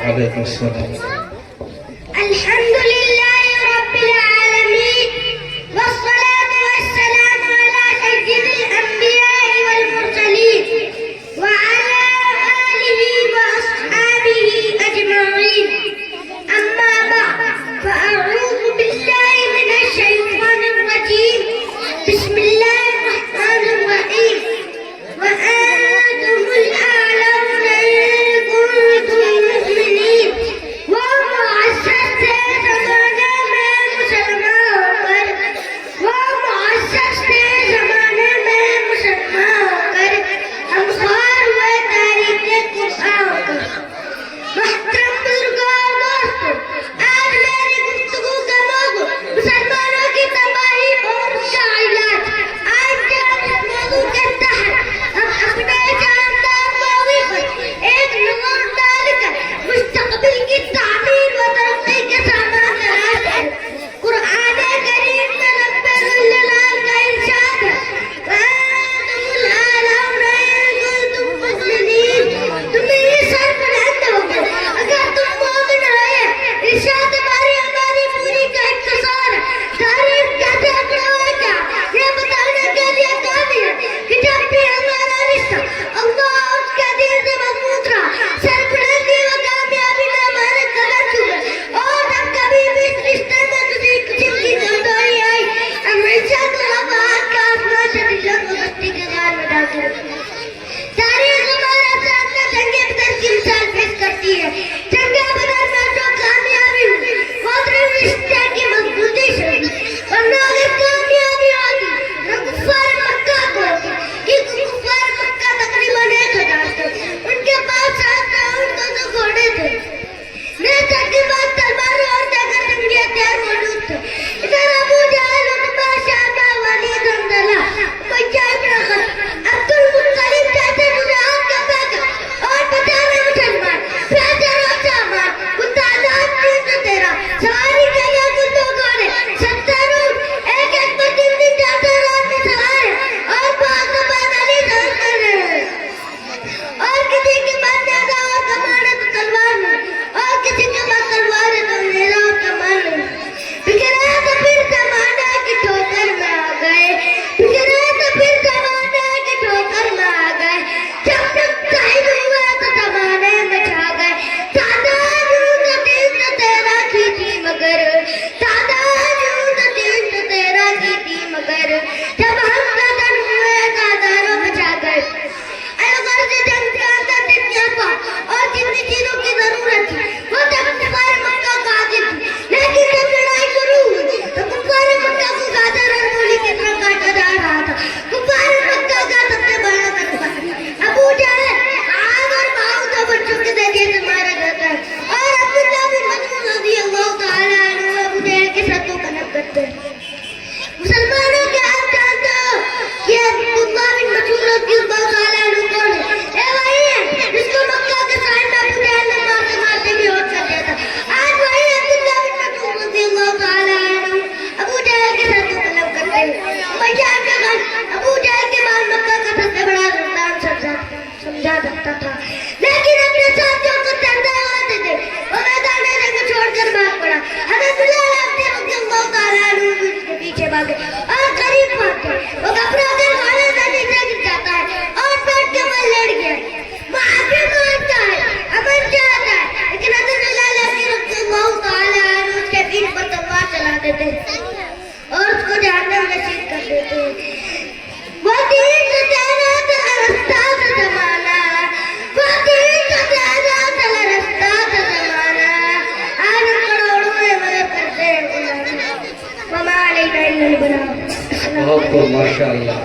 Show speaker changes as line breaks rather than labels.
وعليكم السلام.
الحمد لله رب العالمين والصلاة والسلام على سيد الأنبياء والمرسلين وعلى آله وأصحابه أجمعين. أما بعد فأعوذ بالله من الشيطان الرجيم. بسم الله الرحمن الرحيم. وأنتم الأعلون إن كنتم مؤمنين. ومعززت زمانہ میں مسلمان ہو کر ہم خوار ہوئے تاریخ قرآن ہو کر. محترم بزرگوں اور دوستوں، آج میری گفتگو کا موضوع مسلمانوں کی تباہی اور اس کا علاج. آج کے اس موضوع کے تحت ہم اپنے جاندار موضوع پر ایک نظر ڈال کر مستقبل کی تعمیر و ترقی کے سامان تلاش کریں. قرآن کریم میں رب ذوالجلال کا ارشاد ہے، وَأَنتُمُ الْأَعْلَوْنَ إِن كُنتُم مُّؤْمِنِينَ. تم ہی سربلند ہوگے اگر تم مومن رہے. ارشاد باری ہماری پوری کا اختصار ہے. تاریخ کیسے اکڑا ہے کیا یہ بتانے کے لیے کافی ہے کہ جب بھی ہمارا رشتہ اللہ اور اس کے دین سے مضبوط رہا، سربلندی و کامیابی نے ہمارے قدر چھوئے. اور جب کبھی بھی اس رشتے میں کسی قسم کی کمزوری آئی، ہم عزت و وقار کا آسمان سے دلت و بستی کے غار میں ڈال کے رکھیں. تاریخ ہمارے سامنے جنگ بدر کی مثال پیش کرتی ہے. جنگ بدر میں جو کامیابی ہوئی وہ صرف رشتے کی مضبوطی سے ہوئی، ورنہ اگر کامیابی ہوتی تو کفار مکہ کو ہوتی. کیونکہ کفار مکہ تقریباً 1000 تھے. ان کے پاس 7 گھوڑے تھے. نیزے کے بعد تلواریں اور دیگر جنگی ہتھیار موجود تھے. ادھر ابو جہل، عتبہ، شیبہ، ولید، حنظلہ، امیہ ابن خلف، عبد المطلب جیسے شجاعت کے پیکر اور بچانے مسلمان پیدل و سامان وہ تعداد 313. سواری کے لیے کل 2 گھوڑے، 70 اونٹ، ایک پر 3 جاتے رات میں سوار ہیں اور بعض زبان علی سر کر رہے ہیں. اور کسی کے پاس نیزہ اور کمان ہے تو تلوار نہیں، اور کسی کے پاس تلوار ہے تو نیزہ اور کمان نہیں. بکھرے تو پھر زمانے کی ٹھوکر میں آ گئے. بکھرے تو پھر زمانے کی ٹھوکر میں آ گئے. جب متحد ہوئے تو زمانے میں چھا گئے. تعداد یوں تو 313 کی تھی مگر جب ہم قدر ہوئے تو ہزاروں میں چھا گئے. الغرض جنگ کے اندر جتنی افواہ اور جتنی چیزوں کی ضرورت تھی وہ جب کفار مکہ کو حاصل تھی. لیکن جب لڑائی شروع ہوئی تو کفار مکہ کو گاجر اور مولی کی طرح کاٹا جا رہا تھا. کفار مکہ کا سب سے بڑا دشمن ابو جہل آگ اور بہت بچوں کے ذریعے سے مارا جاتا ہے. اور عبداللہ بن مسعود رضی اللہ تعالیٰ عنہ ابو جہل کے ساتھوں کا نب کرتے ہیں. مسلمانوں کے آپ جانتے ہو کہ عبداللہ بن مسعود رضی اللہ تعالیٰ عنہ کون ہے؟ یہ وہی ہے جس کو مکہ کے سائن میں ابو جہل نے مارتے مارتے بھی ہوش کر دیا تھا. آج وہی عبداللہ بن مسعود رضی اللہ تعالیٰ عنہ ابو جہل کے ساتھوں کا نب کرتے ہیں. امیہ ابن خلف ابو جہل کے بعد مکہ کا سب سے بڑا سلطان سمجھا جاتا تھا، لیکن اپنے ساتھیوں کو چندے ہوتے تھے. وہ میدان جنگ چھوڑ کر بھاگ پڑا. حضرت بلال رضی اللہ تعالیٰ عنہ بھی اس کے پیچھے بھاگے اور قریب پہنچ گئے. وہ گھبرا کر گھوڑے سے نیچے گر جاتا ہے اور پیٹ کے بل لیٹ گیا. وہ آگے پہنچتا ہے، امن چاہتا ہے، لیکن حضرت بلال رضی اللہ تعالیٰ عنہ اس کے پیٹھ پر تلوار چلا دیتے اور اس کو جہنم نصیب کر دیتے ہیں. وہ دین سے تیرا تلا رستہ تھا زمانہ، وہ دین سے تیرا تلا رستہ تھا زمانہ. آج ہم کروڑوں میں مدد کرتے ہیں. وما علینا الا البلاغ.
بہت ماشاء اللہ.